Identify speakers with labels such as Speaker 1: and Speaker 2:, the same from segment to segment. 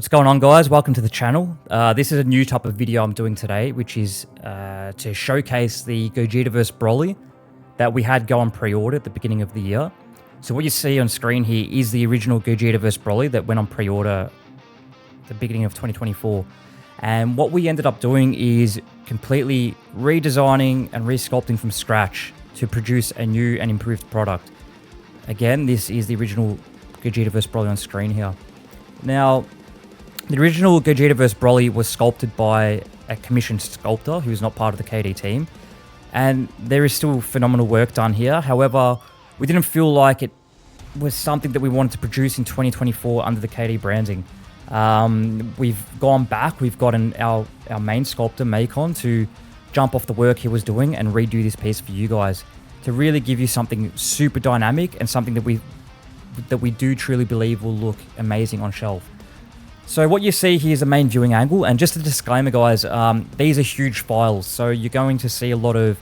Speaker 1: What's going on, guys? Welcome to the channel. This is a new type of video I'm doing today, which is to showcase the Gogeta vs Broly that we had go on pre-order at the beginning of the year. So what you see on screen here is the original Gogeta vs Broly that went on pre-order at the beginning of 2024. And what we ended up doing is completely redesigning and resculpting from scratch to produce a new and improved product. Again, this is the original Gogeta vs Broly on screen here. Now, the original Gogeta vs Broly was sculpted by a commissioned sculptor who is not part of the KD team, and there is still phenomenal work done here. However, we didn't feel like it was something that we wanted to produce in 2024 under the KD branding. We've gone back, we've gotten our main sculptor, Macon, to jump off the work he was doing and redo this piece for you guys to really give you something super dynamic and something that we do truly believe will look amazing on shelf. So what you see here is the main viewing angle, and just a disclaimer, guys, these are huge files, so you're going to see a lot of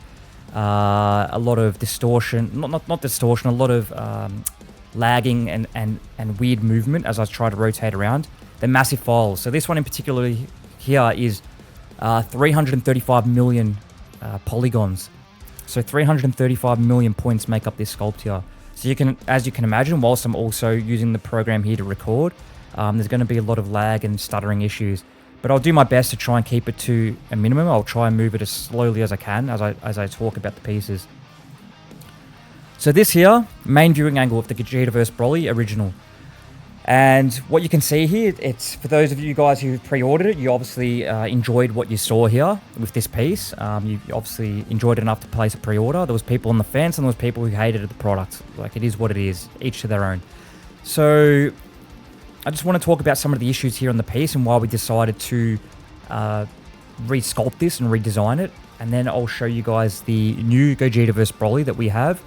Speaker 1: distortion, not distortion, a lot of lagging and weird movement as I try to rotate around. They're massive files. So this one in particular here is 335 million polygons. So 335 million points make up this sculpt here. So you can, as you can imagine, whilst I'm also using the program here to record, there's going to be a lot of lag and stuttering issues, but I'll do my best to try and keep it to a minimum. I'll try and move it as slowly as I can as I talk about the pieces. So this here, main viewing angle of the Gogeta vs Broly original. And what you can see here, it's for those of you guys who pre-ordered it, you obviously enjoyed what you saw here with this piece. You obviously enjoyed it enough to place a pre-order. There was people on the fence and there was people who hated the product. Like, it is what it is, each to their own. So I just want to talk about some of the issues here on the piece and why we decided to re-sculpt this and redesign it. And then I'll show you guys the new Gogeta vs Broly that we have,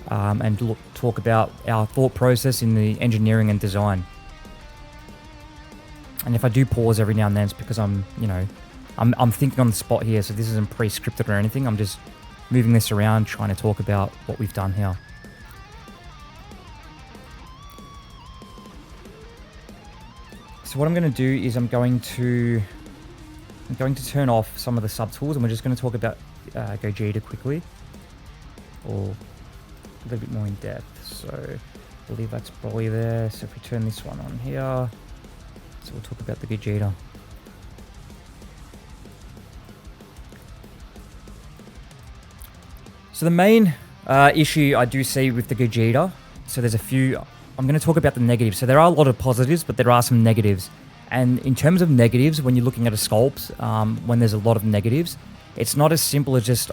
Speaker 1: and talk about our thought process in the engineering and design. And if I do pause every now and then, it's because I'm thinking on the spot here, so this isn't pre-scripted or anything. I'm just moving this around, trying to talk about what we've done here. So what I'm going to do is I'm going to turn off some of the subtools, and we're just going to talk about Gogeta quickly, or a little bit more in depth. So I believe that's Broly there. So if we turn this one on here, so we'll talk about the Gogeta. So the main issue I do see with the Gogeta, so there's a few. I'm going to talk about the negatives. So there are a lot of positives, but there are some negatives. And in terms of negatives, when you're looking at a sculpt, when there's a lot of negatives, it's not as simple as just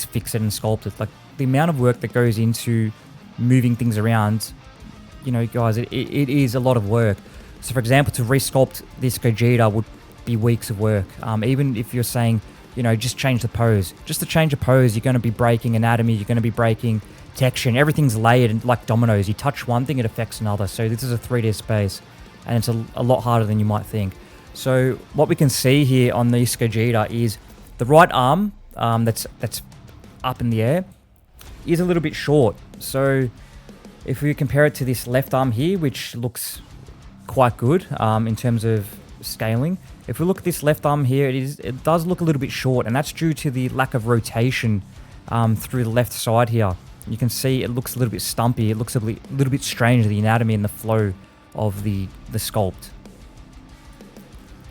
Speaker 1: fix it and sculpt it. Like, the amount of work that goes into moving things around, guys, it is a lot of work. So for example, to resculpt this Gogeta would be weeks of work. Even if you're saying, just change the pose. Just to change a pose, you're going to be breaking anatomy, you're going to be breaking texture, and everything's layered and like dominoes. You touch one thing, it affects another. So this is a 3D space, and it's a lot harder than you might think. So what we can see here on this Gogeta is the right arm that's up in the air is a little bit short. So if we compare it to this left arm here, which looks quite good in terms of scaling, if we look at this left arm here, it does look a little bit short, and that's due to the lack of rotation through the left side here. You can see it looks a little bit stumpy. It looks a little bit strange, the anatomy and the flow of the sculpt.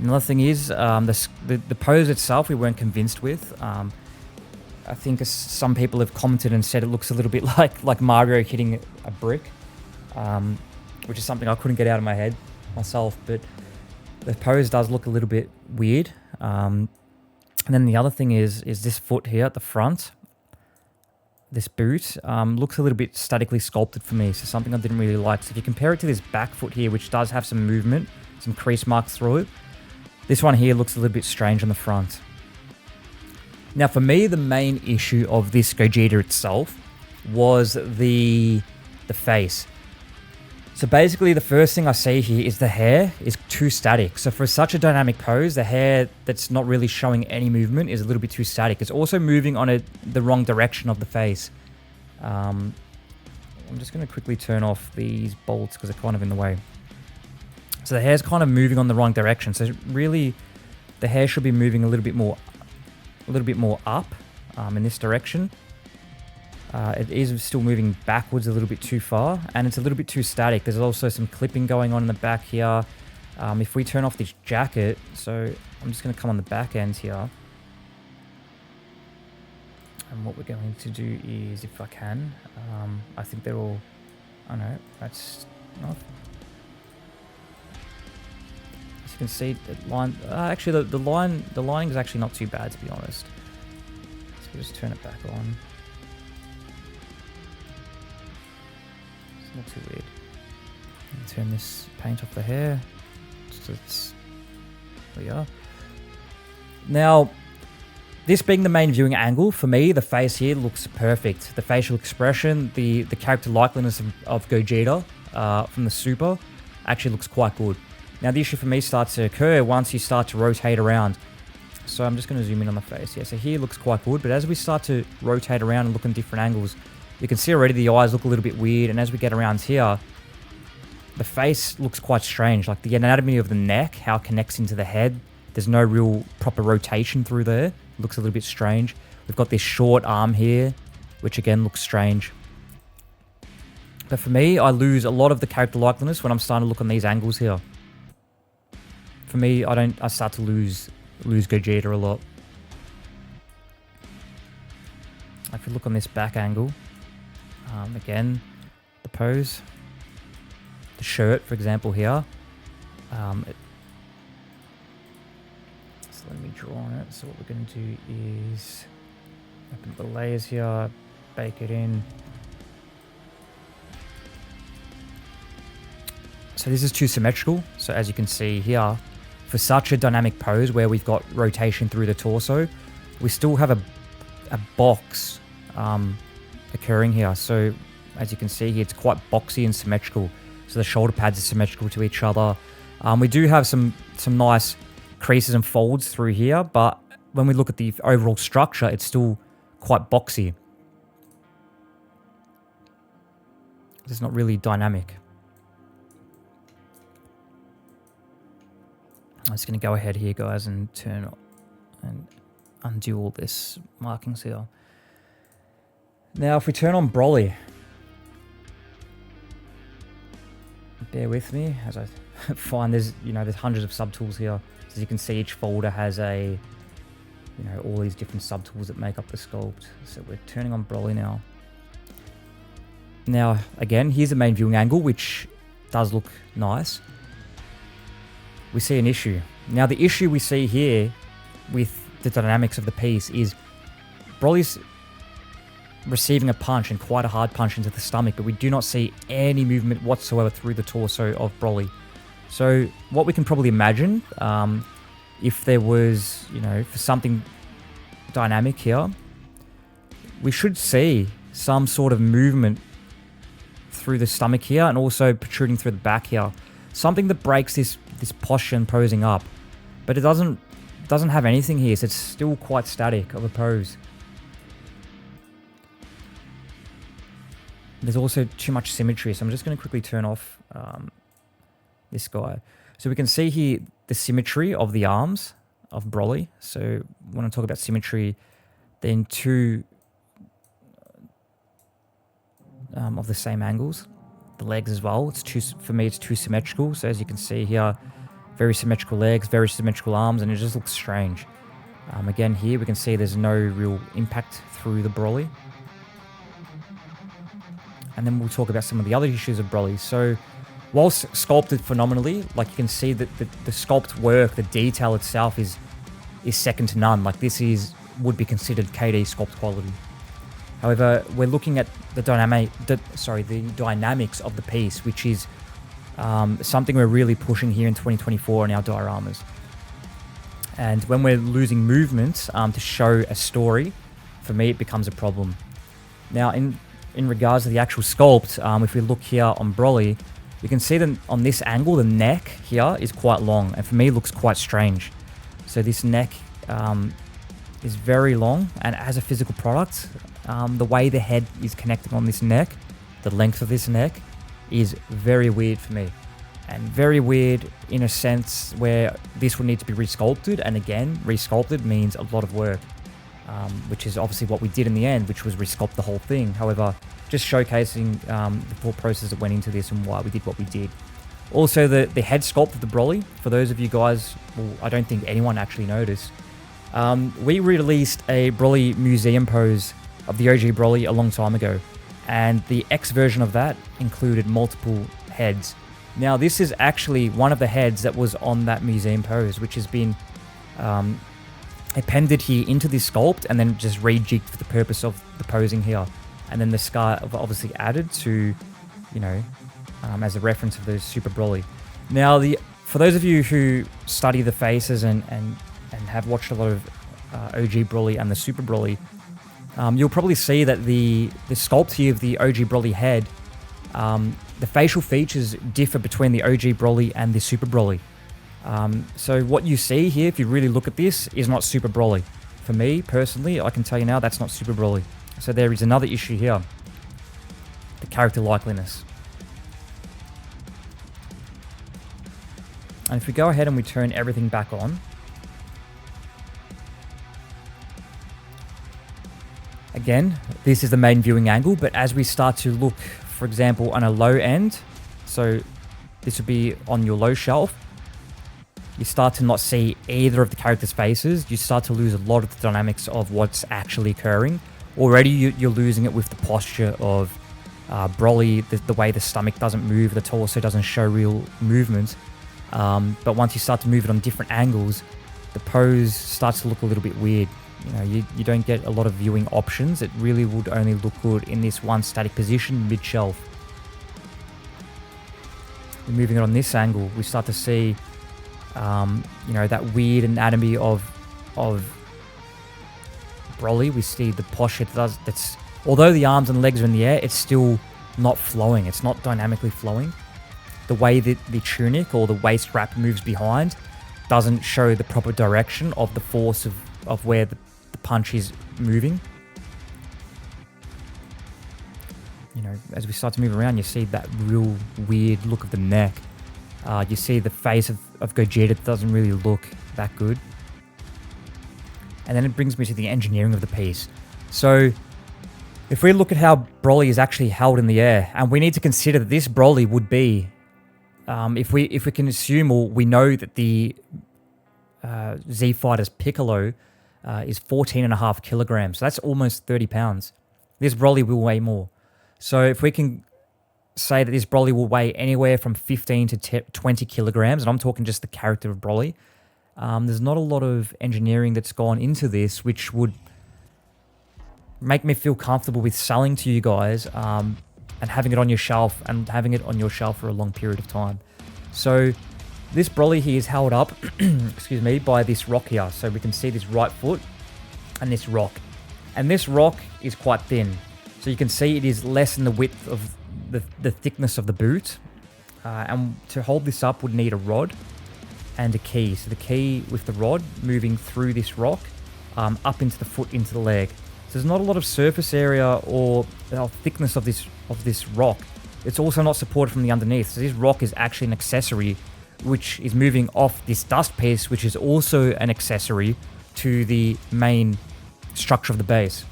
Speaker 1: Another thing is the pose itself we weren't convinced with. I think some people have commented and said it looks a little bit like Mario hitting a brick, which is something I couldn't get out of my head myself, but the pose does look a little bit weird. And then the other thing is this foot here at the front. This boot looks a little bit statically sculpted for me, so something I didn't really like. So if you compare it to this back foot here, which does have some movement, some crease marks through it, this one here looks a little bit strange on the front. Now for me, the main issue of this Gogeta itself was the face. So basically the first thing I see here is the hair is too static. So for such a dynamic pose, the hair that's not really showing any movement is a little bit too static. It's also moving on the wrong direction of the face. I'm just going to quickly turn off these bolts because they're kind of in the way. So the hair's kind of moving on the wrong direction. So really, the hair should be moving a little bit more up in this direction. It is still moving backwards a little bit too far, and it's a little bit too static. There's also some clipping going on in the back here. If we turn off this jacket, so I'm just going to come on the back end here. And what we're going to do is, if I can, I think they're all, oh no, that's not. As you can see, the line, actually the lining is actually not too bad, to be honest. So we'll just turn it back on. It's not too weird. Turn this paint off the hair. There we are. Now, this being the main viewing angle, for me, the face here looks perfect. The facial expression, the character likeliness of Gogeta from the Super actually looks quite good. Now, the issue for me starts to occur once you start to rotate around. So I'm just going to zoom in on the face. Yeah, so here looks quite good, but as we start to rotate around and look in different angles, you can see already the eyes look a little bit weird, and as we get around here, the face looks quite strange. Like the anatomy of the neck, how it connects into the head, there's no real proper rotation through there. It looks a little bit strange. We've got this short arm here, which again looks strange. But for me, I lose a lot of the character likeliness when I'm starting to look on these angles here. For me, I start to lose Gogeta a lot. If you look on this back angle, again, the pose, the shirt, for example, here. So let me draw on it. So what we're going to do is open up the layers here, bake it in. So this is too symmetrical. So as you can see here, for such a dynamic pose where we've got rotation through the torso, we still have a box occurring here. So as you can see here, it's quite boxy and symmetrical. So the shoulder pads are symmetrical to each other. We do have some nice creases and folds through here, but when we look at the overall structure, it's still quite boxy. It's not really dynamic. I'm just going to go ahead here, guys, and turn and undo all this markings here. Now, if we turn on Broly, bear with me as I find there's hundreds of subtools here. As you can see, each folder has all these different subtools that make up the sculpt. So we're turning on Broly now. Now, again, here's the main viewing angle, which does look nice. We see an issue. Now, the issue we see here with the dynamics of the piece is Broly's receiving a punch, and quite a hard punch into the stomach, but we do not see any movement whatsoever through the torso of Broly. So what we can probably imagine, if there was, for something dynamic here, we should see some sort of movement through the stomach here and also protruding through the back here. Something that breaks this posture and posing up. But it doesn't have anything here, so it's still quite static of a pose. There's also too much symmetry, so I'm just going to quickly turn off this guy. So we can see here the symmetry of the arms of Broly. So when I talk about symmetry, then two of the same angles. The legs as well. For me, it's too symmetrical. So as you can see here, very symmetrical legs, very symmetrical arms, and it just looks strange. Again, here we can see there's no real impact through the Broly. And then we'll talk about some of the other issues of Broly. So, whilst sculpted phenomenally, like you can see that the sculpt work, the detail itself is second to none. Like this would be considered KD sculpt quality. However, we're looking at the dynamics of the piece, which is something we're really pushing here in 2024 in our dioramas. And when we're losing movement to show a story, for me it becomes a problem. Now, in regards to the actual sculpt, if we look here on Broly, you can see that on this angle, the neck here is quite long, and for me, it looks quite strange. So this neck is very long, and as a physical product, the way the head is connected on this neck, the length of this neck, is very weird for me. and very weird in a sense where this would need to be resculpted. And again, resculpted means a lot of work, which is obviously what we did in the end, which was resculpt the whole thing. However, just showcasing the thought process that went into this and why we did what we did. Also, the head sculpt of the Broly, for those of you guys, well, I don't think anyone actually noticed, we released a Broly museum pose of the OG Broly a long time ago, and the X version of that included multiple heads. Now, this is actually one of the heads that was on that museum pose, which has been appended here into this sculpt and then just rejigged for the purpose of the posing here. And then the scar obviously added to, you know, as a reference of the Super Broly. Now, for those of you who study the faces and have watched a lot of OG Broly and the Super Broly, you'll probably see that the sculpt here of the OG Broly head, the facial features differ between the OG Broly and the Super Broly. So what you see here, if you really look at this, is not Super Broly. For me, personally, I can tell you now that's not Super Broly. So there is another issue here. The character likeliness. And if we go ahead and we turn everything back on, again, this is the main viewing angle, but as we start to look, for example, on a low end, so this would be on your low shelf, you start to not see either of the characters' faces. You start to lose a lot of the dynamics of what's actually occurring. Already you're losing it with the posture of Broly, the way the stomach doesn't move, the torso doesn't show real movement. But once you start to move it on different angles, the pose starts to look a little bit weird. You know, you don't get a lot of viewing options. It really would only look good in this one static position mid-shelf. Moving it on this angle, we start to see, you know, that weird anatomy of Broly. We see the posture that's, although the arms and legs are in the air, it's still not flowing. It's not dynamically flowing. The way that the tunic or the waist wrap moves behind doesn't show the proper direction of the force of where the punch is moving. You know, as we start to move around, you see that real weird look of the neck. You see the face of Gogeta doesn't really look that good. And then it brings me to the engineering of the piece. So if we look at how Broly is actually held in the air, and we need to consider that this Broly would be, if we can assume, or we know that the Z Fighter's Piccolo is 14.5 kilograms. So that's almost 30 pounds. This Broly will weigh more. So if we can say that this Broly will weigh anywhere from 15 to 20 kilograms, and I'm talking just the character of Broly, there's not a lot of engineering that's gone into this, which would make me feel comfortable with selling to you guys and having it on your shelf and having it on your shelf for a long period of time. So this Broly here is held up, excuse me, by this rock here. So we can see this right foot and this rock. And this rock is quite thin. So you can see it is less than the width of the thickness of the boot. And to hold this up would need a rod and a key. So the key with the rod moving through this rock up into the foot, into the leg. So there's not a lot of surface area or thickness of this rock. It's also not supported from the underneath. So this rock is actually an accessory which is moving off this dust piece, which is also an accessory to the main structure of the base.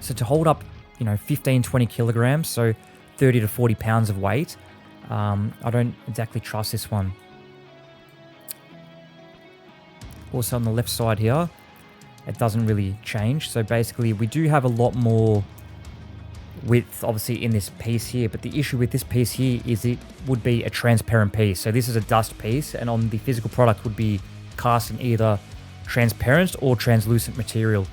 Speaker 1: So to hold up, you know, 15, 20 kilograms, so 30 to 40 pounds of weight, I don't exactly trust this one. Also on the left side here, it doesn't really change. So basically we do have a lot more width obviously in this piece here, but the issue with this piece here is it would be a transparent piece. So this is a dust piece, and on the physical product would be cast in either transparent or translucent material.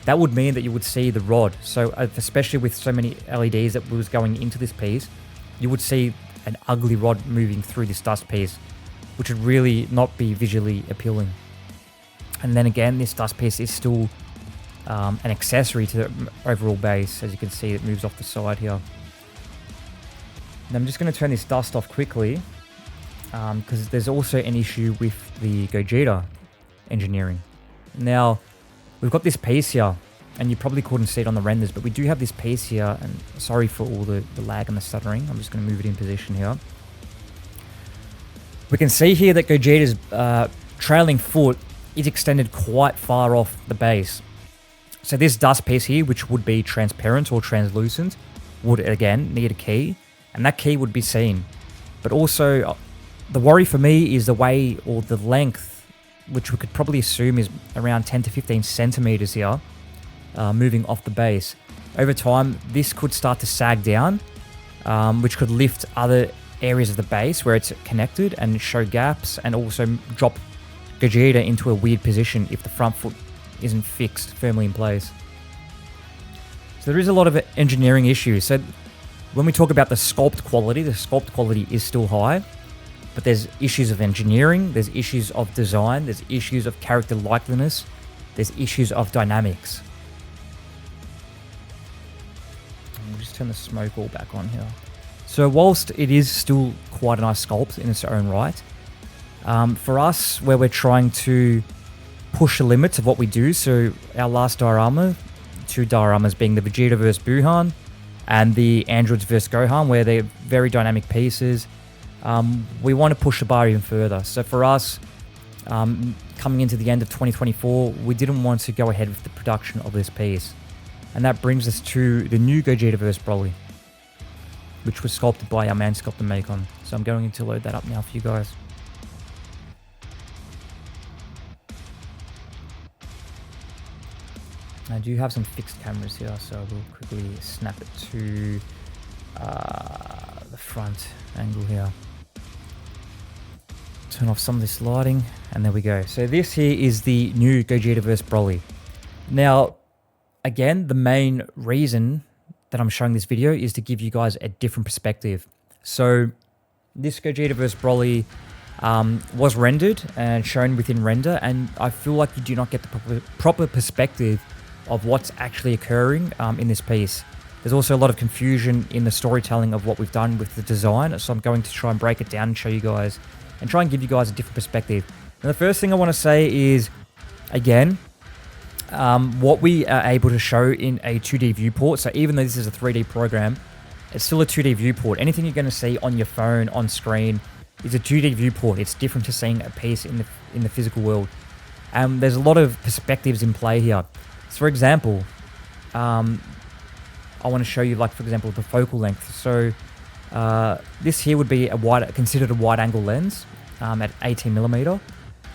Speaker 1: That would mean that you would see the rod. So especially with so many LEDs that was going into this piece, you would see an ugly rod moving through this dust piece, which would really not be visually appealing. And then again, this dust piece is still an accessory to the overall base. As you can see, it moves off the side here. And I'm just going to turn this dust off quickly because there's also an issue with the Gogeta engineering. Now, we've got this piece here, and you probably couldn't see it on the renders, but we do have this piece here, and sorry for all the lag and the stuttering. I'm just going to move it in position here. We can see here that Gogeta's trailing foot is extended quite far off the base. So this dust piece here, which would be transparent or translucent, would again need a key, and that key would be seen. But also, the worry for me is the way, or the length, which we could probably assume is around 10 to 15 centimeters here, moving off the base. Over time, this could start to sag down, which could lift other areas of the base where it's connected and show gaps, and also drop Gogeta into a weird position if the front foot isn't fixed firmly in place. So there is a lot of engineering issues. So when we talk about the sculpt quality is still high, but there's issues of engineering, there's issues of design, there's issues of character likeliness, there's issues of dynamics. We'll just turn the smoke all back on here. So whilst it is still quite a nice sculpt in its own right, for us, where we're trying to push the limits of what we do, so our last diorama, 2 dioramas being the Vegeta vs Buuhan and the Androids vs Gohan, where they're very dynamic pieces, we want to push the bar even further. So for us, coming into the end of 2024, we didn't want to go ahead with the production of this piece. And that brings us to the new Gogeta vs Broly, which was sculpted by our man sculptor Macon. So I'm going to load that up now for you guys. I do have some fixed cameras here, so we'll quickly snap it to the front angle here. Turn off some of this lighting, and there we go. So this here is the new Gogeta vs Broly. Now, again, the main reason that I'm showing this video is to give you guys a different perspective. So this Gogeta vs Broly was rendered and shown within render, and I feel like you do not get the proper perspective of what's actually occurring in this piece. There's also a lot of confusion in the storytelling of what we've done with the design, so I'm going to try and break it down and show you guys, and try and give you guys a different perspective. And the first thing I want to say is, again, what we are able to show in a 2D viewport, so even though this is a 3D program, it's still a 2D viewport. Anything you're going to see on your phone, on screen, is a 2D viewport. It's different to seeing a piece in the physical world. There's a lot of perspectives in play here. So for example, I want to show you, like, for example, the focal length. So this here would be considered a wide angle lens at 18mm.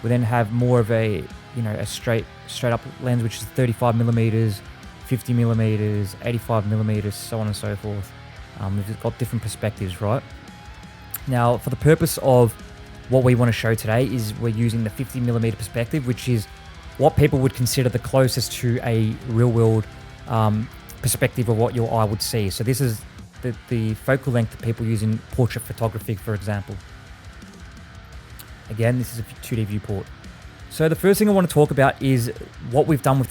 Speaker 1: We then have more of a, a straight up lens, which is 35mm, 50mm, 85mm, so on and so forth. We've got different perspectives, right? Now, for the purpose of what we want to show today, is we're using the 50mm perspective, which is what people would consider the closest to a real-world perspective of what your eye would see. So this is the focal length that people use in portrait photography, for example. Again, this is a 2D viewport. So the first thing I want to talk about is what we've done with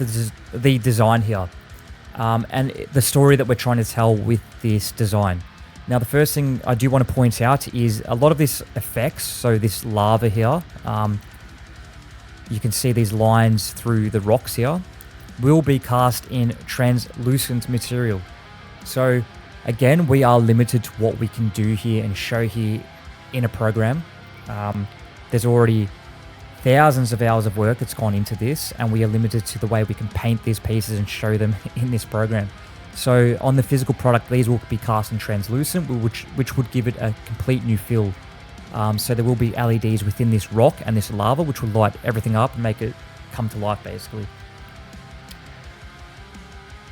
Speaker 1: the design here, and the story that we're trying to tell with this design. Now, the first thing I do want to point out is a lot of this effects, so this lava here, you can see these lines through the rocks here, will be cast in translucent material. So again, we are limited to what we can do here and show here in a program. There's already thousands of hours of work that's gone into this, and we are limited to the way we can paint these pieces and show them in this program. So on the physical product, these will be cast in translucent, which would give it a complete new feel. So there will be LEDs within this rock and this lava, which will light everything up and make it come to life, basically.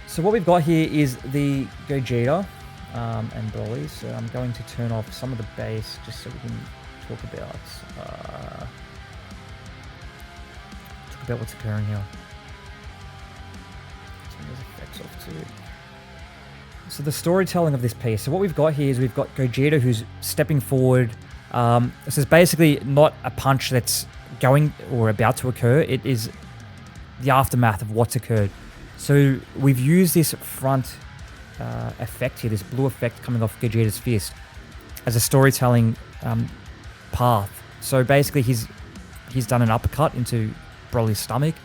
Speaker 1: So what we've got here is the Gogeta and Broly. So I'm going to turn off some of the bass just so we can talk about what's occurring here. Turn those effects off too. So the storytelling of this piece. So what we've got here is we've got Gogeta who's stepping forward. This is basically not a punch that's going or about to occur. It is the aftermath of what's occurred. So we've used this front effect here, this blue effect coming off Gogeta's fist, as a storytelling path. So basically he's done an uppercut into Broly's stomach.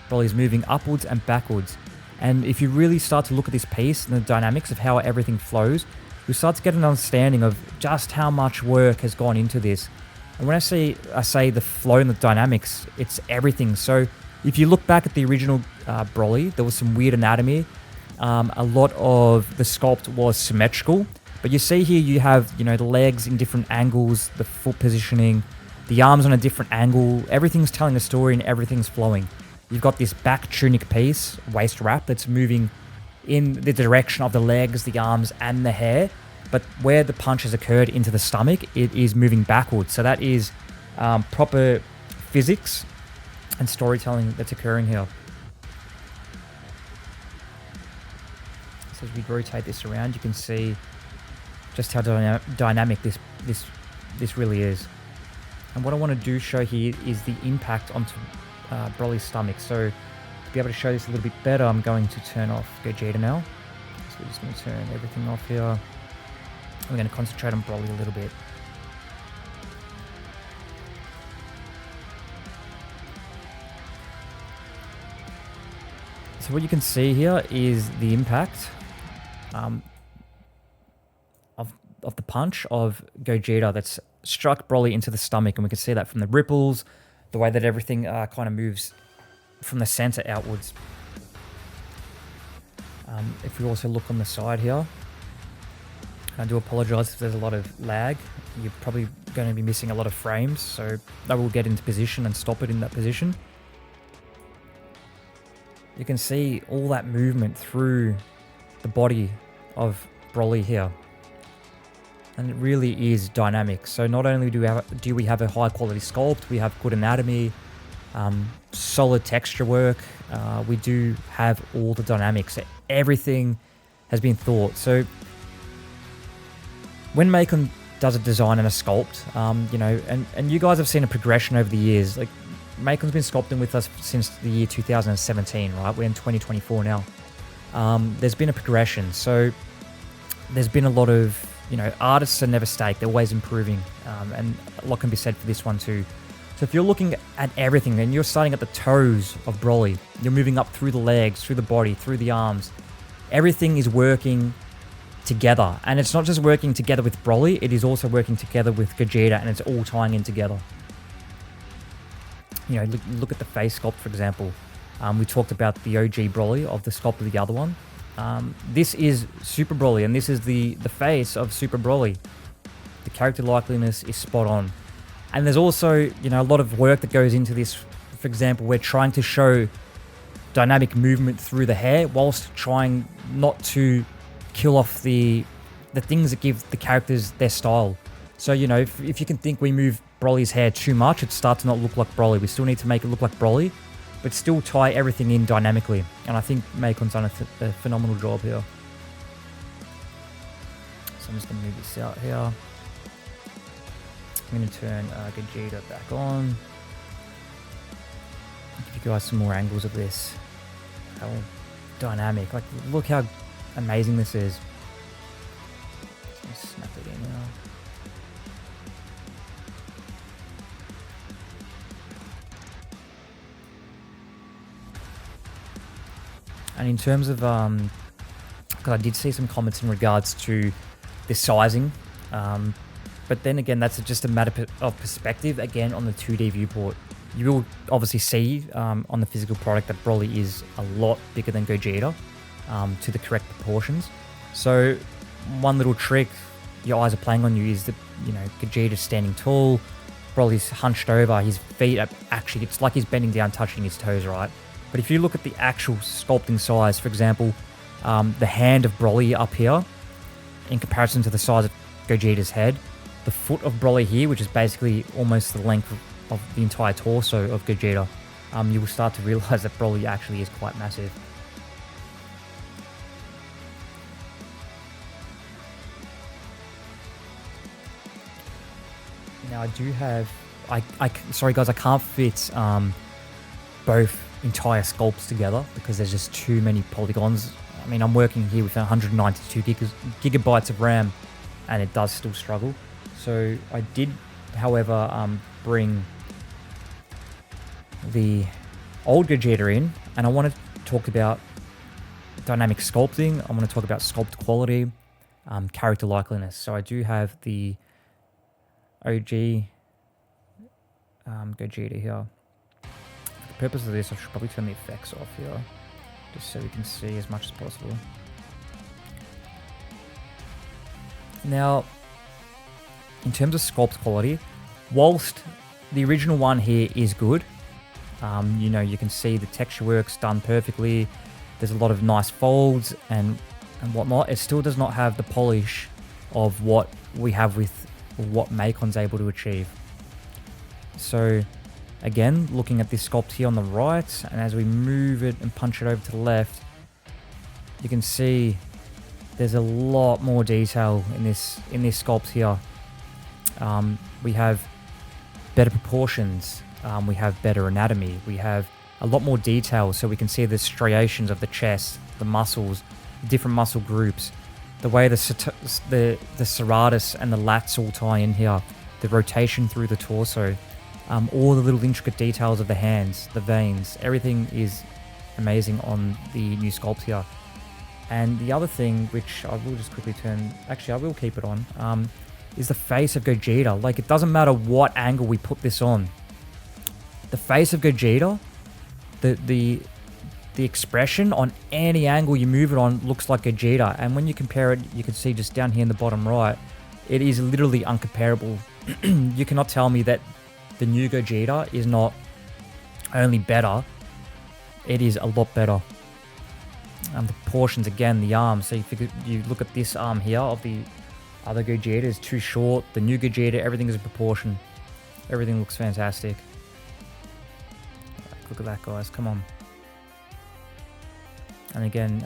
Speaker 1: Broly's moving upwards and backwards. And if you really start to look at this piece and the dynamics of how everything flows, you start to get an understanding of just how much work has gone into this. And when I say the flow and the dynamics, it's everything. So if you look back at the original Broly, there was some weird anatomy. A lot of the sculpt was symmetrical, but you see here you have, you know, the legs in different angles, the foot positioning, the arms on a different angle. Everything's telling a story and everything's flowing. You've got this back tunic piece, waist wrap, that's moving in the direction of the legs, the arms, and the hair. But where the punch has occurred into the stomach, it is moving backwards. So that is proper physics and storytelling that's occurring here. So as we rotate this around, you can see just how dynamic this really is. And what I want to do show here is the impact onto Broly's stomach. So to be able to show this a little bit better, I'm going to turn off Gogeta now. So we're just going to turn everything off here. We're going to concentrate on Broly a little bit. So what you can see here is the impact of the punch of Gogeta that's struck Broly into the stomach, and we can see that from the ripples, the way that everything kind of moves from the center outwards. If we also look on the side here, I do apologize if there's a lot of lag. You're probably going to be missing a lot of frames, so that will get into position and stop it in that position. You can see all that movement through the body of Broly here. And it really is dynamic. So not only do we have a high quality sculpt, we have good anatomy, solid texture work, we do have all the dynamics. Everything has been thought. So when Macon does a design and a sculpt, you know, and you guys have seen a progression over the years. Like Macon's been sculpting with us since the year 2017, right? We're in 2024 now. There's been a progression. So there's been a lot of, you know, artists are never static. They're always improving. And a lot can be said for this one too. So if you're looking at everything and you're starting at the toes of Broly, you're moving up through the legs, through the body, through the arms, everything is working together. And it's not just working together with Broly, it is also working together with Gogeta, and it's all tying in together. You know, look at the face sculpt, for example. We talked about the OG Broly of the sculpt of the other one. This is Super Broly, and this is the face of Super Broly. The character likeliness is spot on. And there's also, you know, a lot of work that goes into this. For example, we're trying to show dynamic movement through the hair whilst trying not to kill off the things that give the characters their style. So, you know, if you can think we move Broly's hair too much, it starts to not look like Broly. We still need to make it look like Broly, but still tie everything in dynamically. And I think Macon's done a phenomenal job here. So I'm just going to move this out here. I'm going to turn Gogeta back on. Give you guys some more angles of this. How dynamic. Like, look how amazing this is. Just snap it in now. And in terms of, because I did see some comments in regards to the sizing, but then again, that's just a matter of perspective. Again, on the 2D viewport, you will obviously see on the physical product that Broly is a lot bigger than Gogeta to the correct proportions. So one little trick your eyes are playing on you is that, you know, Gogeta's standing tall, Broly's hunched over, his feet are actually, it's like he's bending down, touching his toes, right? But if you look at the actual sculpting size, for example, the hand of Broly up here, in comparison to the size of Gogeta's head, the foot of Broly here, which is basically almost the length of the entire torso of Gogeta, you will start to realize that Broly actually is quite massive. Now I do have, sorry guys, I can't fit both entire sculpts together because there's just too many polygons. I mean, I'm working here with 192 gigabytes of RAM, and it does still struggle. So I did, however, bring the old Gogeta in, and I want to talk about dynamic sculpting. I want to talk about sculpt quality, character likeliness. So I do have the OG Gogeta here. For the purpose of this, I should probably turn the effects off here, just so we can see as much as possible. Now, in terms of sculpt quality, whilst the original one here is good, you know, you can see the texture work's done perfectly. There's a lot of nice folds and whatnot. It still does not have the polish of what we have with what Makon's able to achieve. So again, looking at this sculpt here on the right, and as we move it and punch it over to the left, you can see there's a lot more detail in this sculpt here. We have better proportions, we have better anatomy, we have a lot more detail, so we can see the striations of the chest, the muscles, the different muscle groups, the way the serratus and the lats all tie in here, the rotation through the torso, all the little intricate details of the hands, the veins, everything is amazing on the new sculpt here. And the other thing, which I will just quickly turn, actually I will keep it on, is the face of Gogeta. Like, it doesn't matter what angle we put this on. The face of Gogeta, the expression on any angle you move it on looks like Gogeta. And when you compare it, you can see just down here in the bottom right, it is literally uncomparable. You cannot tell me that the new Gogeta is not only better, it is a lot better. The proportions, again, the arms. So you look at this arm here of the other Gogeta is too short. The new Gogeta, everything is in proportion. Everything looks fantastic. Look at that, guys. Come on. And again,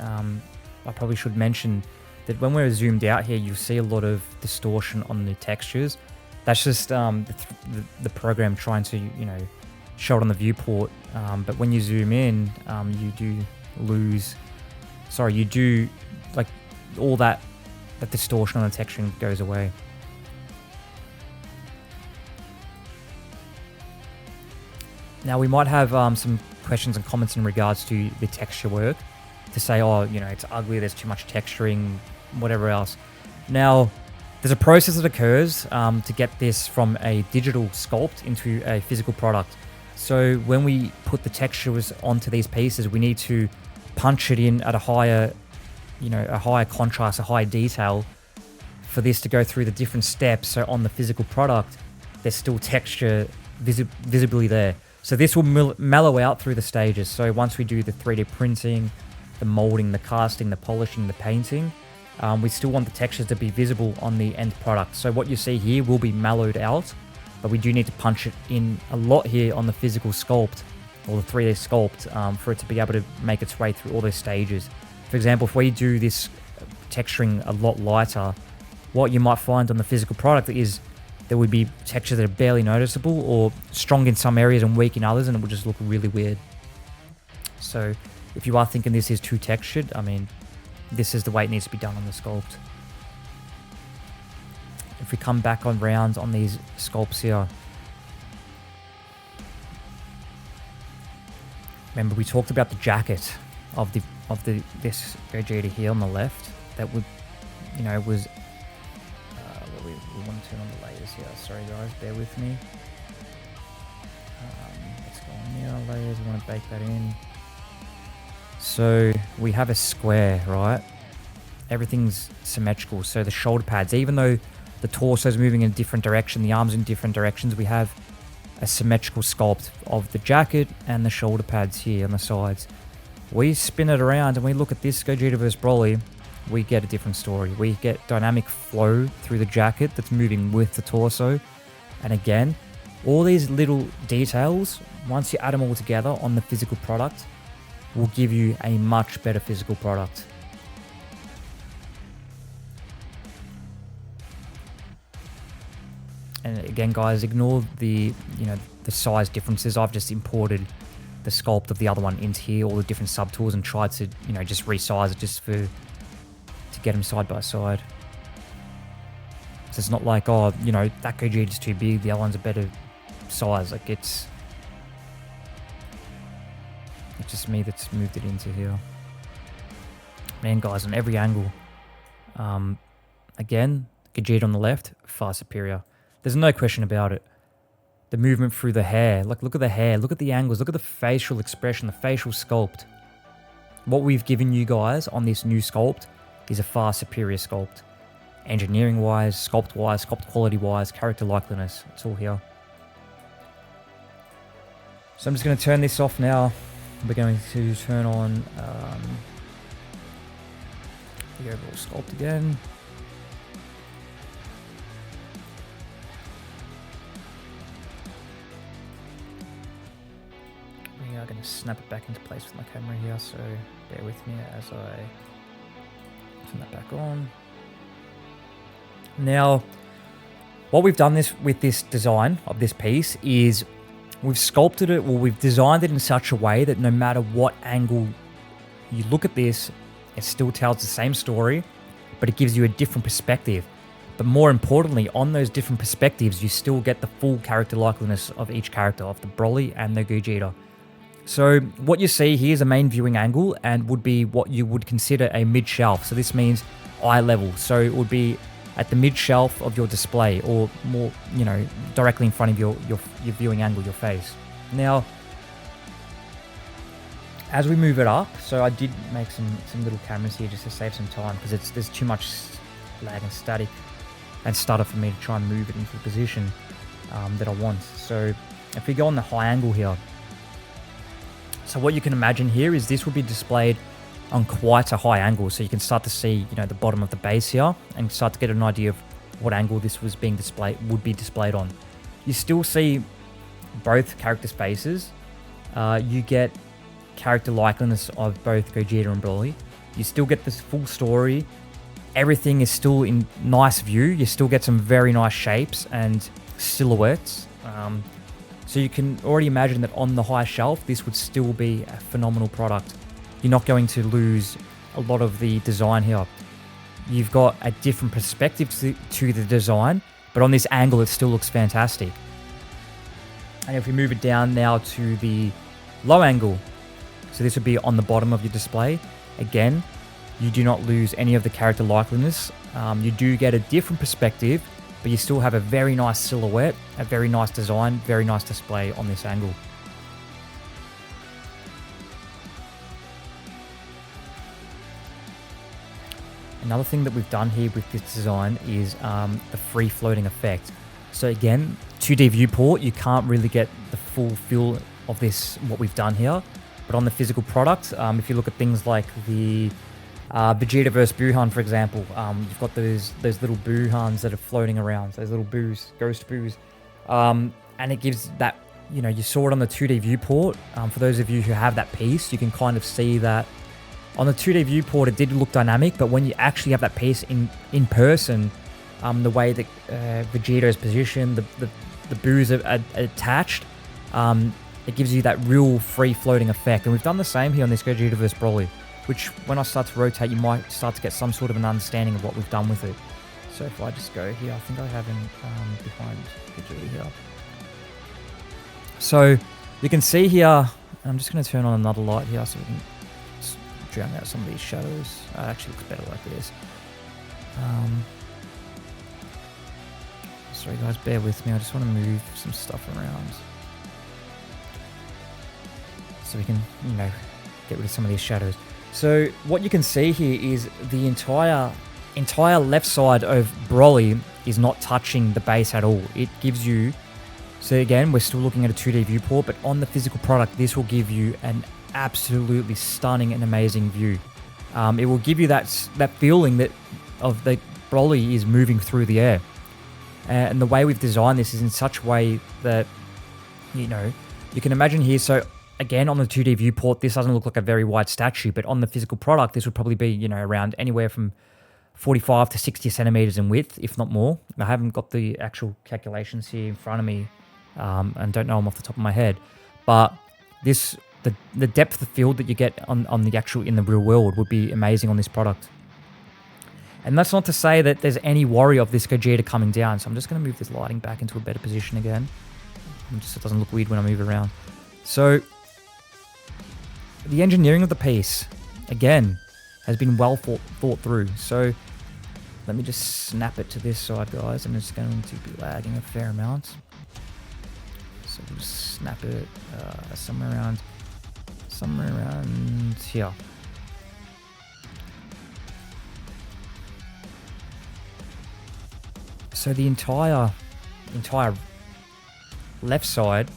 Speaker 1: I probably should mention that when we're zoomed out here, you see a lot of distortion on the textures. That's just the program trying to, you know, show it on the viewport. But when you zoom in, you do lose. Sorry, you do, like, all that distortion on the texturing goes away. Now, we might have some questions and comments in regards to the texture work, to say, oh, you know, it's ugly, there's too much texturing, whatever else. Now, there's a process that occurs to get this from a digital sculpt into a physical product. So when we put the textures onto these pieces, we need to punch it in at a higher, you know, a higher contrast, a higher detail for this to go through the different steps. So on the physical product, there's still texture visibly there. So this will mellow out through the stages. So once we do the 3D printing, the molding, the casting, the polishing, the painting, we still want the textures to be visible on the end product. So what you see here will be mellowed out, but we do need to punch it in a lot here on the physical sculpt, or the 3D sculpt, for it to be able to make its way through all those stages. For example, if we do this texturing a lot lighter, what you might find on the physical product is there would be textures that are barely noticeable, or strong in some areas and weak in others, and it would just look really weird. So if you are thinking this is too textured, I mean, this is the way it needs to be done on the sculpt. If we come back on rounds on these sculpts here, remember we talked about the jacket of this Gogeta here on the left. That would, you know, was we want to turn on the layers here. Sorry guys, bear with me. Let's go on here, layers. We want to bake that in. So we have a square, right? Everything's symmetrical. So the shoulder pads, even though the torso is moving in a different direction, the arms in different directions, we have a symmetrical sculpt of the jacket and the shoulder pads here on the sides. We spin it around and we look at this Gogeta vs Broly, we get a different story. We get dynamic flow through the jacket that's moving with the torso. And again, all these little details, once you add them all together on the physical product, will give you a much better physical product. And again, guys, ignore the size differences. I've just imported the sculpt of the other one into here, all the different subtools, and tried to, just resize it just to get them side by side. So it's not like, oh, that Gogeta is too big, the other one's a better size. Like, it's just me that's moved it into here. Man, guys, on every angle. Again, Gogeta on the left, far superior. There's no question about it. The movement through the hair. Like, look at the hair. Look at the angles. Look at the facial expression, the facial sculpt. What we've given you guys on this new sculpt is a far superior sculpt. Engineering-wise, sculpt-wise, sculpt quality-wise, character likeliness. It's all here. So I'm just going to turn this off now. We're going to turn on the overall sculpt again. We are going to snap it back into place with my camera here, so bear with me as I turn that back on. Now, what we've done with this design of this piece is we've sculpted it, or we've designed it in such a way that no matter what angle you look at this, it still tells the same story, but it gives you a different perspective. But more importantly, on those different perspectives, you still get the full character likeliness of each character, of the Broly and the Gogeta. So what you see here is a main viewing angle and would be what you would consider a mid-shelf. So this means eye level. So it would be at the mid-shelf of your display, or more, directly in front of your viewing angle, your face. Now, as we move it up, so I did make some little cameras here just to save some time, because there's too much lag and static and stutter for me to try and move it into the position that I want. So if we go on the high angle here, so what you can imagine here is this would be displayed on quite a high angle, so you can start to see, the bottom of the base here, and start to get an idea of what angle this would be displayed on. You still see both characters' faces. You get character likeliness of both Gogeta and Broly. You still get this full story. Everything is still in nice view. You still get some very nice shapes and silhouettes. So you can already imagine that on the high shelf, this would still be a phenomenal product. You're not going to lose a lot of the design here. You've got a different perspective to the design, but on this angle, it still looks fantastic. And if we move it down now to the low angle, so this would be on the bottom of your display. Again, you do not lose any of the character likeliness. You do get a different perspective, but you still have a very nice silhouette, a very nice design, very nice display on this angle. Another thing that we've done here with this design is the free floating effect. So again, 2D viewport, you can't really get the full feel of this, what we've done here. But on the physical product, if you look at things like the Vegeta vs. Buuhan, for example, you've got those little Buuhans that are floating around, those little boos, ghost boos. And it gives that, you saw it on the 2D viewport. For those of you who have that piece, you can kind of see that on the 2D viewport, it did look dynamic, but when you actually have that piece in person, the way that Vegeta is positioned, the boos are attached, it gives you that real free floating effect. And we've done the same here on this Gogeta vs. Broly, which when I start to rotate, you might start to get some sort of an understanding of what we've done with it. So if I just go here, I think I have him behind Vegeta here. So you can see here, I'm just going to turn on another light here so we can drown out some of these shadows. It actually looks better like this. Sorry guys, bear with me. I just want to move some stuff around so we can, get rid of some of these shadows. So what you can see here is the entire left side of Broly is not touching the base at all. It gives you, so again, we're still looking at a 2D viewport, but on the physical product, this will give you an absolutely stunning and amazing view. It will give you that feeling that of the Broly is moving through the air. And the way we've designed this is in such a way that, you can imagine here, so again, on the 2D viewport, this doesn't look like a very wide statue, but on the physical product, this would probably be, around anywhere from 45 to 60 centimeters in width, if not more. I haven't got the actual calculations here in front of me, and don't know them off the top of my head, but the depth of field that you get on the actual, in the real world, would be amazing on this product. And that's not to say that there's any worry of this Gogeta coming down, so I'm just going to move this lighting back into a better position again, just so it doesn't look weird when I move around. So the engineering of the piece, again, has been well thought through. So let me just snap it to this side, guys. I'm just going to be lagging a fair amount. So we'll snap it somewhere around here. So the entire left side,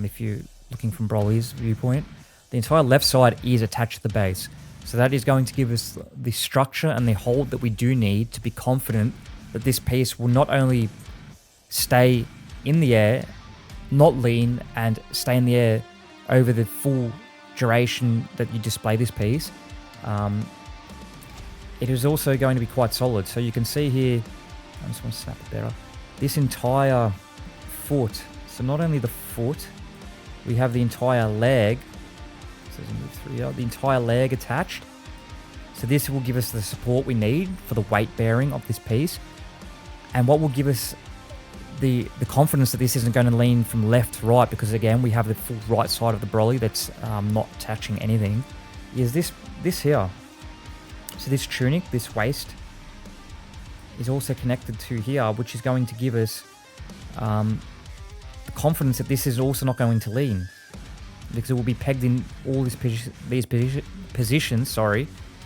Speaker 1: if you're looking from Broly's viewpoint, the entire left side is attached to the base. So that is going to give us the structure and the hold that we do need to be confident that this piece will not only stay in the air, not lean, and stay in the air over the full duration that you display this piece. It is also going to be quite solid. So you can see here, I just want to snap it better, this entire foot. So not only the foot, we have the entire leg. So as we move through here, the entire leg attached. So this will give us the support we need for the weight bearing of this piece. And what will give us the confidence that this isn't going to lean from left to right, because again, we have the full right side of the Broly that's not attaching anything, is this here. So this tunic, this waist, is also connected to here, which is going to give us the confidence that this is also not going to lean, because it will be pegged in all these positions,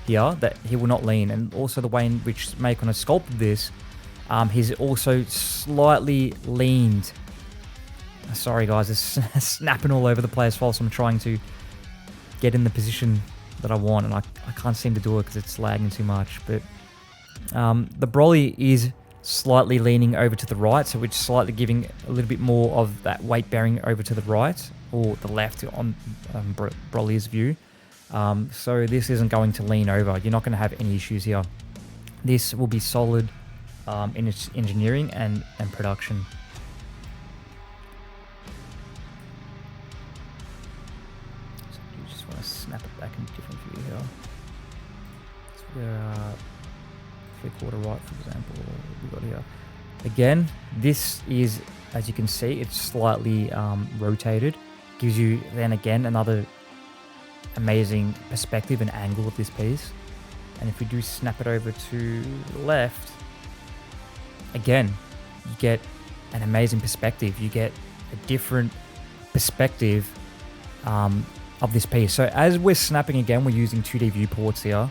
Speaker 1: here, that he will not lean. And also the way in which Maycon has sculpted this, he's also slightly leaned. Sorry guys, it's snapping all over the place whilst I'm trying to get in the position that I want, and I can't seem to do it because it's lagging too much. But the Broly is slightly leaning over to the right, so it's slightly giving a little bit more of that weight bearing over to the right or the left on Broly's view. So this isn't going to lean over. You're not going to have any issues here. This will be solid in its engineering and production. So you just want to snap it back in a different view here. So we're 3/4 right, for example, we got here. Again, this is, as you can see, it's slightly rotated. Gives you then again another amazing perspective and angle of this piece. And if we do snap it over to the left, again, you get an amazing perspective. You get a different perspective of this piece. So as we're snapping again, we're using 2D viewports here,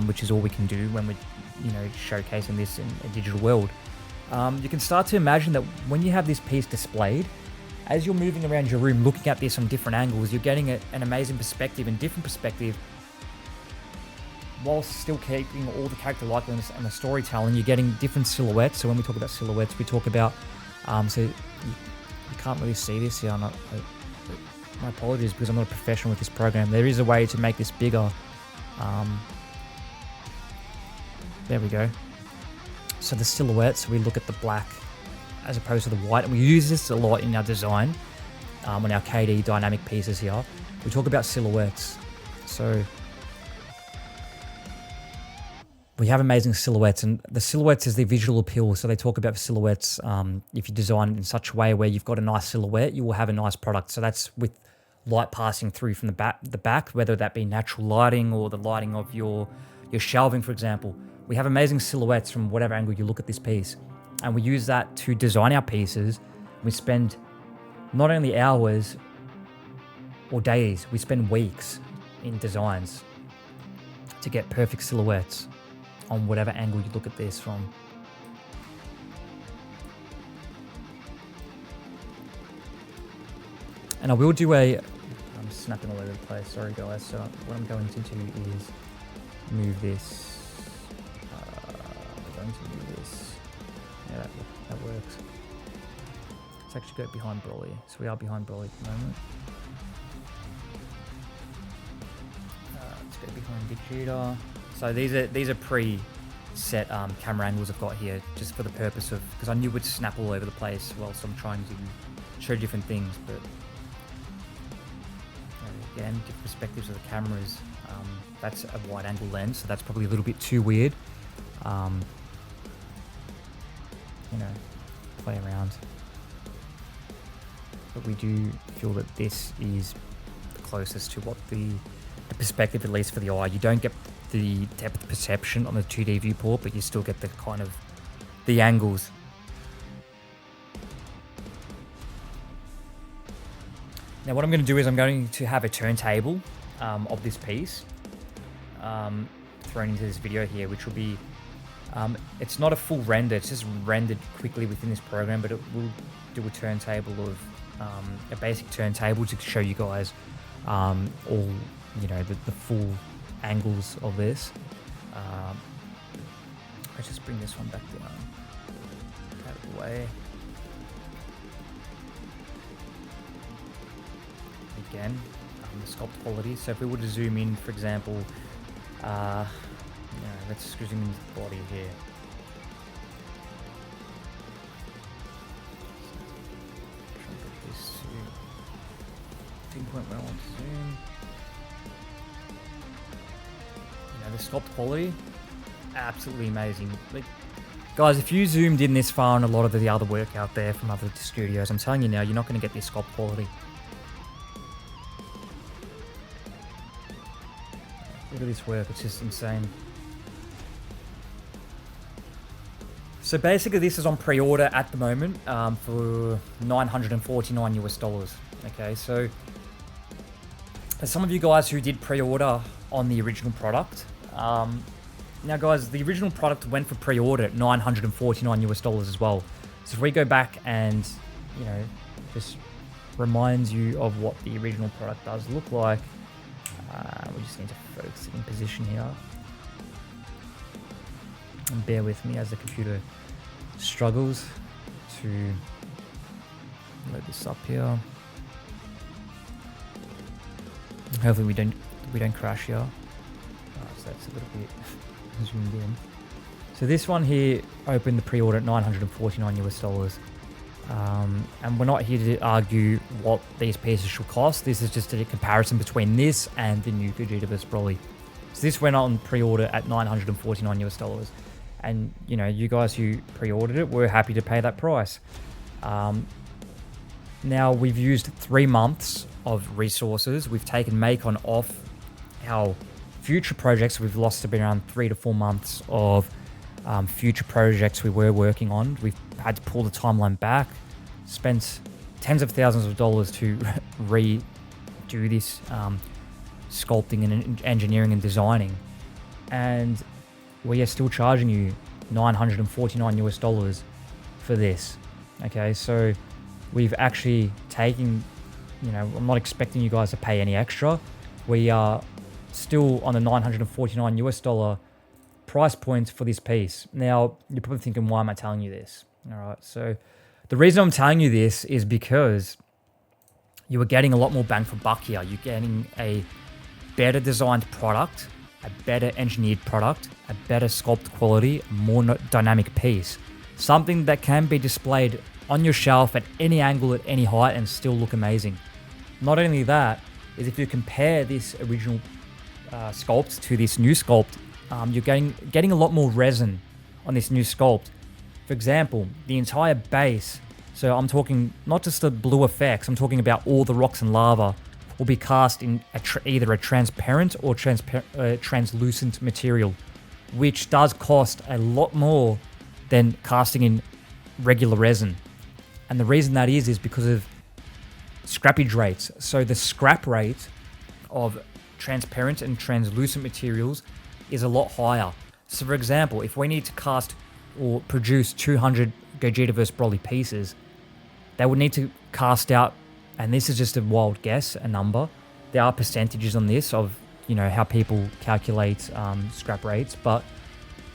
Speaker 1: which is all we can do when we're showcasing this in a digital world. You can start to imagine that when you have this piece displayed, as you're moving around your room looking at this on different angles, you're getting an amazing perspective and different perspective, whilst still keeping all the character likeliness and the storytelling. You're getting different silhouettes. So when we talk about silhouettes, we talk about so you can't really see this here. My apologies, because I'm not a professional with this program. There is a way to make this bigger. There we go. So the silhouettes, we look at the black as opposed to the white, and we use this a lot in our design on our KD dynamic pieces here. We talk about silhouettes. So we have amazing silhouettes, and the silhouettes is the visual appeal. So they talk about silhouettes. If you design it in such a way where you've got a nice silhouette, you will have a nice product. So that's with light passing through from the back, whether that be natural lighting or the lighting of your shelving, for example. We have amazing silhouettes from whatever angle you look at this piece. And we use that to design our pieces. We spend not only hours or days, we spend weeks in designs to get perfect silhouettes on whatever angle you look at this from. And I will do I'm snapping all over the place, sorry guys. So what I'm going to do is move this. I'm going to move this. Yeah, that works. Let's actually go behind Broly. So we are behind Broly at the moment. Let's go behind Vegeta. So these are pre-set camera angles I've got here, just for the purpose of, because I knew it would snap all over the place whilst I'm trying to show different things. But again, different perspectives of the cameras. That's a wide angle lens, so that's probably a little bit too weird. Play around. But we do feel that this is the closest to what the perspective, at least for the eye. You don't get the depth perception on the 2D viewport, but you still get the kind of the angles. Now what I'm going to do is I'm going to have a turntable of this piece thrown into this video here, which will be, it's not a full render, it's just rendered quickly within this program, but it will do a turntable of a basic turntable to show you guys all, you know, the full angles of this. Let's just bring this one back down, out of the way. Again, the sculpt quality. So if we were to zoom in, for example, let's zoom in the body here. This pinpoint where I want to zoom. You know, the sculpt quality, absolutely amazing. Like, guys, if you zoomed in this far on a lot of the other work out there from other studios, I'm telling you now, you're not going to get this sculpt quality. Look at this work, it's just insane. So basically this is on pre-order at the moment for $949 US. Okay, so there's some of you guys who did pre-order on the original product. Now guys, the original product went for pre-order at $949 US as well. So if we go back and, you know, just reminds you of what the original product does look like. We just need to focus it in position here. And bear with me as the computer struggles to load this up here. Hopefully we don't crash here. So that's a little bit zoomed in. So this one here opened the pre-order at $949 US. And we're not here to argue what these pieces should cost. This is just a comparison between this and the new Gogeta vs Broly. So this went on pre-order at $949 US. And, you know, you guys who pre-ordered it were happy to pay that price. Now, we've used 3 months of resources. We've taken Macon off our future projects. We've lost around 3 to 4 months of future projects we were working on. We've had to pull the timeline back, spent tens of thousands of dollars to redo this sculpting and engineering and designing, and we are still charging you $949 US for this. Okay, so we've actually taken, you know, I'm not expecting you guys to pay any extra. We are still on the $949 US price point for this piece. Now, you're probably thinking, why am I telling you this? All right, so the reason I'm telling you this is because you are getting a lot more bang for buck here. You're getting a better designed product, a better engineered product, a better sculpt quality, more dynamic piece. Something that can be displayed on your shelf at any angle, at any height, and still look amazing. Not only that, is if you compare this original sculpt to this new sculpt, you're getting a lot more resin on this new sculpt. For example, the entire base, so I'm talking not just the blue effects, I'm talking about all the rocks and lava, will be cast in either a transparent or translucent material, which does cost a lot more than casting in regular resin. And the reason that is because of scrappage rates. So the scrap rate of transparent and translucent materials is a lot higher. So for example, if we need to cast or produce 200 Gogeta vs Broly pieces, they would need to cast out, and this is just a wild guess, a number. There are percentages on this of, you know, how people calculate scrap rates, but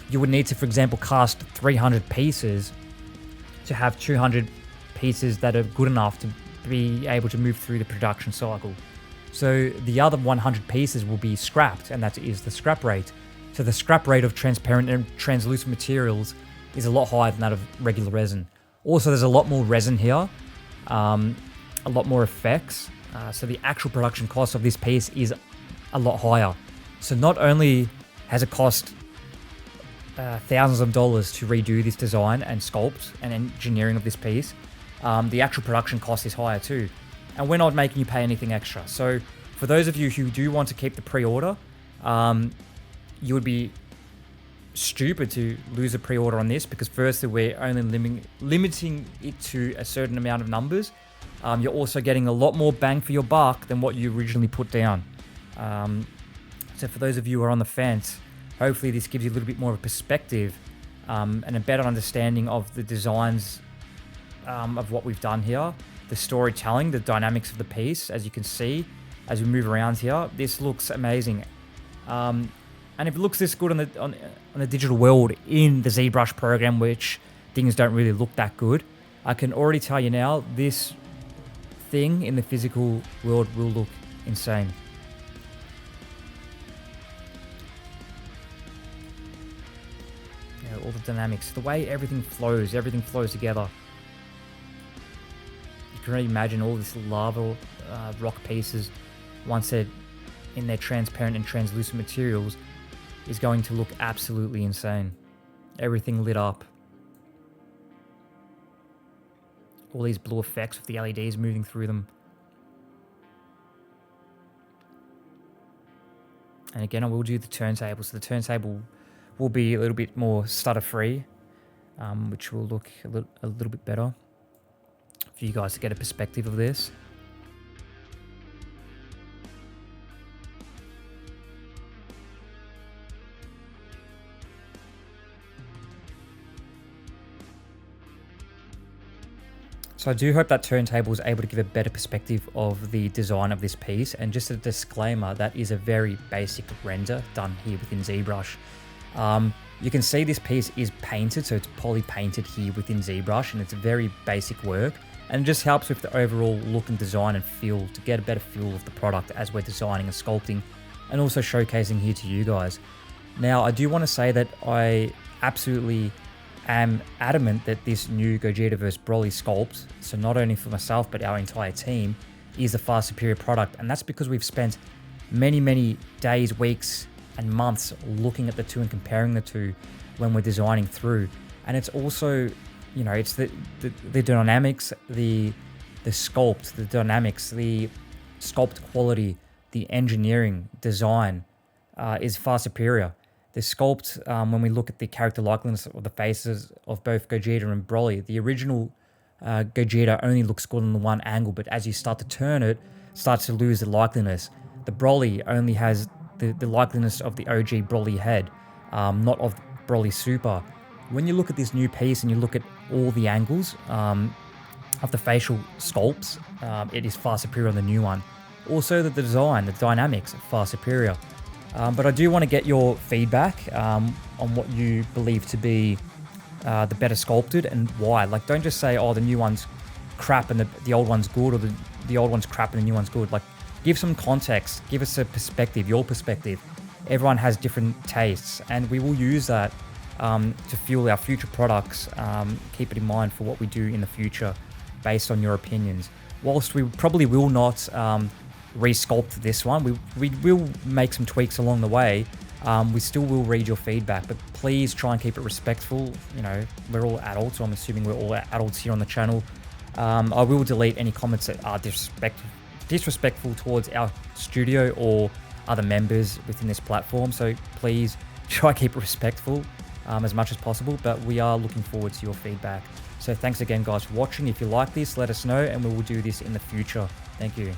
Speaker 1: you would need to, for example, cast 300 pieces to have 200 pieces that are good enough to be able to move through the production cycle. So the other 100 pieces will be scrapped, and that is the scrap rate. So the scrap rate of transparent and translucent materials is a lot higher than that of regular resin. Also, there's a lot more resin here, a lot more effects. So the actual production cost of this piece is a lot higher. So not only has it cost thousands of dollars to redo this design and sculpt and engineering of this piece, the actual production cost is higher too. And we're not making you pay anything extra. So for those of you who do want to keep the pre-order, you would be stupid to lose a pre-order on this, because firstly, we're only limiting it to a certain amount of numbers. you're also getting a lot more bang for your buck than what you originally put down. So for those of you who are on the fence, hopefully this gives you a little bit more of a perspective and a better understanding of the designs of what we've done here, the storytelling, the dynamics of the piece. As you can see, as we move around here, this looks amazing. And if it looks this good on the digital world in the ZBrush program, which things don't really look that good, I can already tell you now, this thing in the physical world will look insane. All the dynamics, the way everything flows together. You can really imagine all this lava rock pieces, once they're in their transparent and translucent materials, is going to look absolutely insane. Everything lit up. All these blue effects with the LEDs moving through them. And again, I will do the turntable. So the turntable will be a little bit more stutter-free, which will look a little bit better for you guys to get a perspective of this. So I do hope that turntable is able to give a better perspective of the design of this piece. And just a disclaimer, that is a very basic render done here within ZBrush. You can see this piece is painted, so it's poly painted here within ZBrush, and it's very basic work, and it just helps with the overall look and design and feel, to get a better feel of the product as we're designing and sculpting, and also showcasing here to you guys. Now, I do want to say that I absolutely am adamant that this new Gogeta vs Broly sculpt, so not only for myself but our entire team, is a far superior product, and that's because we've spent many days, weeks and months looking at the two and comparing the two when we're designing through. And it's also, you know, it's the dynamics, the sculpt, the dynamics, the sculpt quality, the engineering design is far superior. The sculpt, when we look at the character likeness of the faces of both Gogeta and Broly, the original Gogeta only looks good on the one angle, but as you start to turn it, starts to lose the likeliness. The Broly only has the likeliness of the OG Broly head, not of Broly Super. When you look at this new piece and you look at all the angles of the facial sculpts, it is far superior on the new one. Also the design, the dynamics are far superior. But I do want to get your feedback on what you believe to be the better sculpted and why. Like, don't just say, oh, the new one's crap and the old one's good, or the old one's crap and the new one's good. Like, give some context, give us a perspective, your perspective. Everyone has different tastes, and we will use that to fuel our future products. Keep it in mind for what we do in the future based on your opinions. Whilst we probably will not re-sculpt this one, we will make some tweaks along the way. We still will read your feedback, but please try and keep it respectful. You know, we're all adults, so I'm assuming we're all adults here on the channel. I will delete any comments that are disrespectful towards our studio or other members within this platform, so please try to keep it respectful as much as possible, but we are looking forward to your feedback. So thanks again, guys, for watching. If you like this, let us know, and we will do this in the future. Thank you.